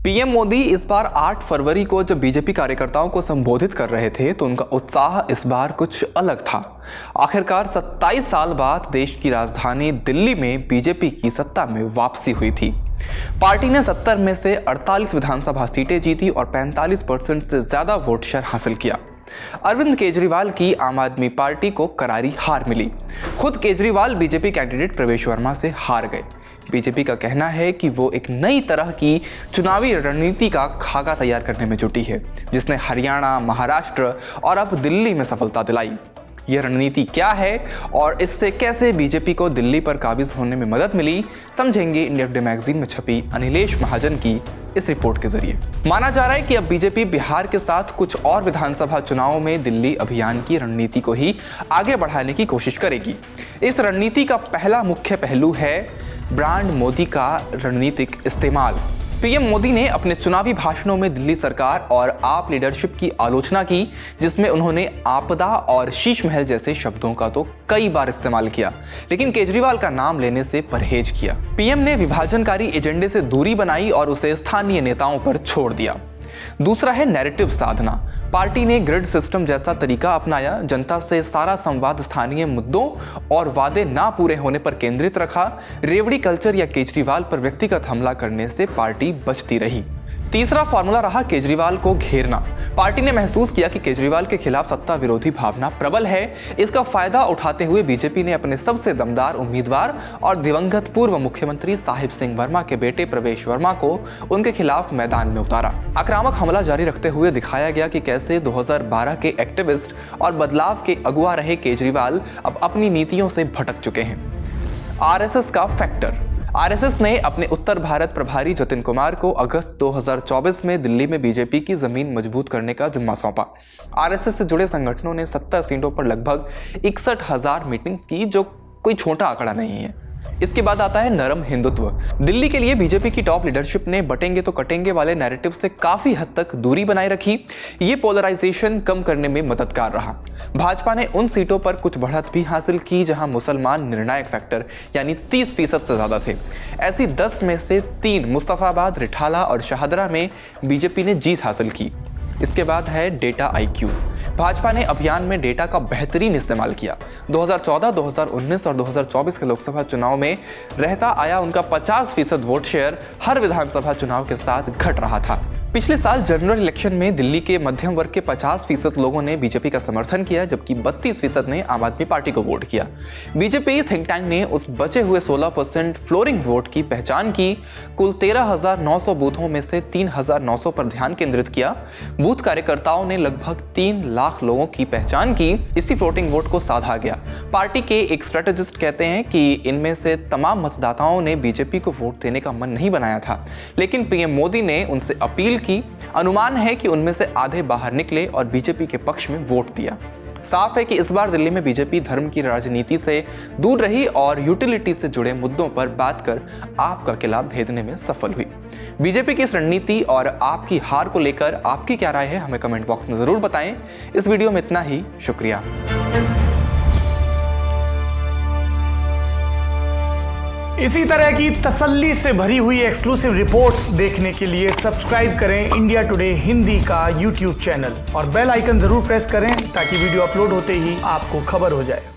PM Modi इस बार 8 फरवरी को जब बीजेपी कार्यकर्ताओं को संबोधित कर रहे थे तो उनका उत्साह इस बार कुछ अलग था। आखिरकार 27 साल बाद देश की राजधानी दिल्ली में बीजेपी की सत्ता में वापसी हुई थी। पार्टी ने 70 में से 48 विधानसभा सीटें जीती और 45% से ज्यादा वोट शेयर हासिल किया। अरविंद केजरीवाल की आम आदमी पार्टी को करारी हार मिली। खुद केजरीवाल बीजेपी कैंडिडेट प्रवेश वर्मा से हार गए। बीजेपी का कहना है कि वो एक नई तरह की चुनावी रणनीति का खाका तैयार करने में जुटी है, जिसने हरियाणा, महाराष्ट्र और अब दिल्ली में सफलता दिलाई। यह रणनीति क्या है और इससे कैसे बीजेपी को दिल्ली पर काबिज होने में मदद मिली, समझेंगे इंडिया टुडे मैगजीन में छपी अनिलेश महाजन की इस रिपोर्ट के जरिए। माना जा रहा है कि अब बीजेपी बिहार के साथ कुछ और विधानसभा चुनावों में दिल्ली अभियान की रणनीति को ही आगे बढ़ाने की कोशिश करेगी। इस रणनीति का पहला मुख्य पहलू है ब्रांड मोदी का रणनीतिक इस्तेमाल। पीएम मोदी ने अपने चुनावी भाषणों में दिल्ली सरकार और आप लीडरशिप की आलोचना की, जिसमें उन्होंने आपदा और शीश महल जैसे शब्दों का तो कई बार इस्तेमाल किया, लेकिन केजरीवाल का नाम लेने से परहेज किया। पीएम ने विभाजनकारी एजेंडे से दूरी बनाई और उसे स्थानीय नेताओं पर छोड़ दिया। दूसरा है नैरेटिव साधना। पार्टी ने ग्रिड सिस्टम जैसा तरीका अपनाया, जनता से सारा संवाद स्थानीय मुद्दों और वादे ना पूरे होने पर केंद्रित रखा। रेवड़ी कल्चर या केजरीवाल पर व्यक्तिगत हमला करने से पार्टी बचती रही। तीसरा फॉर्मूला रहा केजरीवाल को घेरना। पार्टी ने महसूस किया कि केजरीवाल के खिलाफ सत्ता विरोधी भावना प्रबल है। इसका फायदा उठाते हुए बीजेपी ने अपने सबसे दमदार उम्मीदवार और दिवंगत पूर्व मुख्यमंत्री साहिब सिंह वर्मा के बेटे प्रवेश वर्मा को उनके खिलाफ मैदान में उतारा। आक्रामक हमला जारी रखते हुए दिखाया गया कि कैसे 2012 के एक्टिविस्ट और बदलाव के अगुवा रहे केजरीवाल अब अपनी नीतियों से भटक चुके हैं। आरएसएस का फैक्टर। आरएसएस ने अपने उत्तर भारत प्रभारी जतिन कुमार को अगस्त 2024 में दिल्ली में बीजेपी की जमीन मजबूत करने का जिम्मा सौंपा। आरएसएस से जुड़े संगठनों ने 70 सीटों पर लगभग 61,000 मीटिंग्स की, जो कोई छोटा आंकड़ा नहीं है। इसके बाद आता है नरम हिंदुत्व। दिल्ली के लिए बीजेपी की टॉप लीडरशिप ने बटेंगे तो कटेंगे वाले नैरेटिव से काफी हद तक दूरी बनाए रखी। ये पोलराइजेशन कम करने में मददगार रहा। भाजपा ने उन सीटों पर कुछ बढ़त भी हासिल की जहां मुसलमान निर्णायक फैक्टर यानी 30% से ज्यादा थे। ऐसी 10 में से 3 मुस्तफाबाद, रिठाला और शाहदरा में बीजेपी ने जीत हासिल की। इसके बाद है डेटा आईक्यू। भाजपा ने अभियान में डेटा का बेहतरीन इस्तेमाल किया। 2014, 2019 और 2024 के लोकसभा चुनाव में रहता आया उनका 50% वोट शेयर हर विधानसभा चुनाव के साथ घट रहा था। पिछले साल जनरल इलेक्शन में दिल्ली के मध्यम वर्ग के 50% लोगों ने बीजेपी का समर्थन किया, जबकि 32% ने आम आदमी पार्टी को वोट किया। बीजेपी थिंक टैंक ने उस बचे हुए 16% फ्लोरिंग वोट की पहचान की। कुल 13,900 बूथों में से 3,900 पर ध्यान केंद्रित किया। बूथ कार्यकर्ताओं ने लगभग 3 लाख लोगों की पहचान की। इसी फ्लोटिंग वोट को साधा गया। पार्टी के एक स्ट्रेटेजिस्ट कहते हैं कि इनमें से तमाम मतदाताओं ने बीजेपी को वोट देने का मन नहीं बनाया था, लेकिन पीएम मोदी ने उनसे अपील की। अनुमान है कि उनमें से आधे बाहर निकले और बीजेपी के पक्ष में वोट दिया। साफ है कि इस बार दिल्ली में बीजेपी धर्म की राजनीति से दूर रही और यूटिलिटी से जुड़े मुद्दों पर बात कर आप का किला भेदने में सफल हुई। बीजेपी की इस रणनीति और आपकी हार को लेकर आपकी क्या राय है, हमें कमेंट बॉक्स में जरूर बताएं। इस वीडियो में इतना ही, शुक्रिया। इसी तरह की तसल्ली से भरी हुई एक्सक्लूसिव रिपोर्ट्स देखने के लिए सब्सक्राइब करें इंडिया टुडे हिंदी का YouTube चैनल और बेल आइकन जरूर प्रेस करें ताकि वीडियो अपलोड होते ही आपको खबर हो जाए।